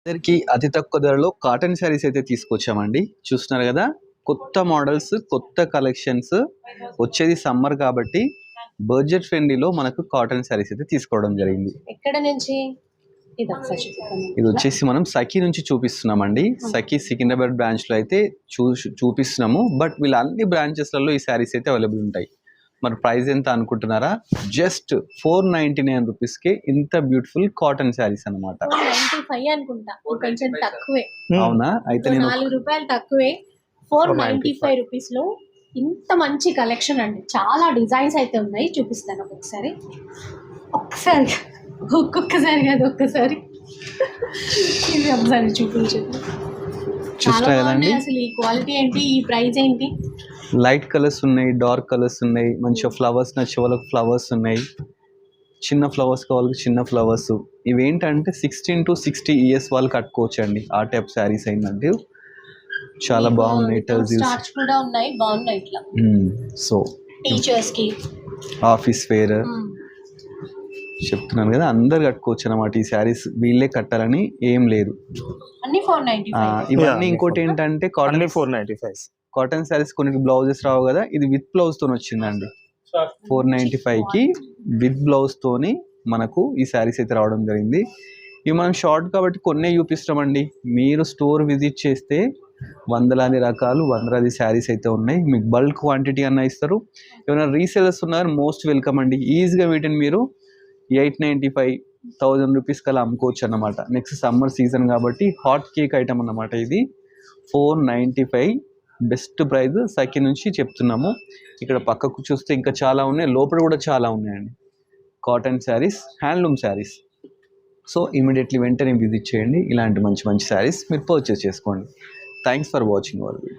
అందరికి అతి తక్కువ ధరలో కాటన్ శారీస్ అయితే తీసుకొచ్చామండి. చూస్తున్నారు కదా, కొత్త మోడల్స్, కొత్త కలెక్షన్స్. వచ్చేది సమ్మర్ కాబట్టి బడ్జెట్ ఫ్రెండ్లీలో మనకు కాటన్ శారీస్ అయితే తీసుకోవడం జరిగింది. ఎక్కడ నుంచి? ఇది వచ్చేసి మనం సఖీ నుంచి చూపిస్తున్నామండి. సఖీ సికింద్రాబాద్ బ్రాంచ్ లో అయితే చూపిస్తున్నాము. బట్ వీళ్ళ అన్ని బ్రాంచెస్లలో ఈ శారీస్ అయితే అవైలబుల్ ఉంటాయి. మరి ప్రైస్ ఎంత అనుకుంటున్నారా? జస్ట్ 499 రూపీస్కే ఇంత బ్యూటిఫుల్ కాటన్ శారీస్ అనమాట. 495 అనుకుంటా, కొంచెం తక్కువే. అవునా? అయితే నేను 4 రూపాయలు తక్కువే. 495 రూపీస్ లో ఇంత మంచి కలెక్షన్ అండి. చాలా డిజైన్స్ అయితే ఉన్నాయి, చూపిస్తాను ఒక్కొక్కసారి. ఒక్కొక్కసారి కాదు, ఒక్కసారి ఇది ఒకసారి చూపించండి. చాలా బాగున్నాయి. అసలు ఈ క్వాలిటీ ఏంటి, ఈ ప్రైస్ ఏంటి? లైట్ కలర్స్ ఉన్నాయి, డార్క్ కలర్స్ ఉన్నాయి, మంచిగా ఫ్లవర్స్ నచ్చే వాళ్ళకి ఫ్లవర్స్ ఉన్నాయి, చిన్న ఫ్లవర్స్ కావాలి చిన్న ఫ్లవర్స్. ఇవేంటంటే 16 to 60 ఇయర్స్ వాళ్ళు కట్టుకోవచ్చు అండి. ఆ టైప్ శారీస్ అయిందంటే చాలా బాగున్నాయి. స్టార్చ్ కూడా ఉన్నాయి, బాగున్నాయి ఇట్లా. సో టీచర్స్ కి, ఆఫీస్ వేర్ చెప్తున్నాను కదా, అందరు కట్టుకోవచ్చు అన్నమాట. ఈ శారీస్ వీళ్ళే కట్టాలని ఏం లేదు. అన్ని 495. ఇవన్నీ ఇంకోటి ఏంటంటే కాటన్ 495 కాటన్ శారీస్ కొన్ని బ్లౌజెస్ రావు కదా, ఇది విత్ బ్లౌజ్ తోని వచ్చిందండి. 495కి విత్ బ్లౌజ్ తోని మనకు ఈ శారీస్ అయితే రావడం జరిగింది. ఇవి మనం షార్ట్ కాబట్టి కొన్నే చూపిస్తామండి. మీరు స్టోర్ విజిట్ చేస్తే వందలాది రకాలు, వందలాది శారీస్ అయితే ఉన్నాయి. మీకు బల్క్ క్వాంటిటీ అన్న ఇస్తారు. ఏమైనా రీసేలర్స్ ఉన్నారు, మోస్ట్ వెల్కమ్ అండి. ఈజీగా వీటిని మీరు 895, 1000 రూపీస్ కల్లా అమ్ముకోవచ్చు అన్నమాట. నెక్స్ట్ సమ్మర్ సీజన్ కాబట్టి హాట్ కేక్ ఐటమ్ అన్నమాట. ఇది 495 బెస్ట్ ప్రైస్ సఖీ నుంచి చెప్తున్నాము. ఇక్కడ పక్కకు చూస్తే ఇంకా చాలా ఉన్నాయి, లోపల కూడా చాలా ఉన్నాయండి. Cotton saris, handloom saris. So immediately వెంటనే విజిట్ చేయండి. ఇలాంటి మంచి మంచి శారీస్ మీరు పర్చేస్ చేసుకోండి. Thanks for watching our video.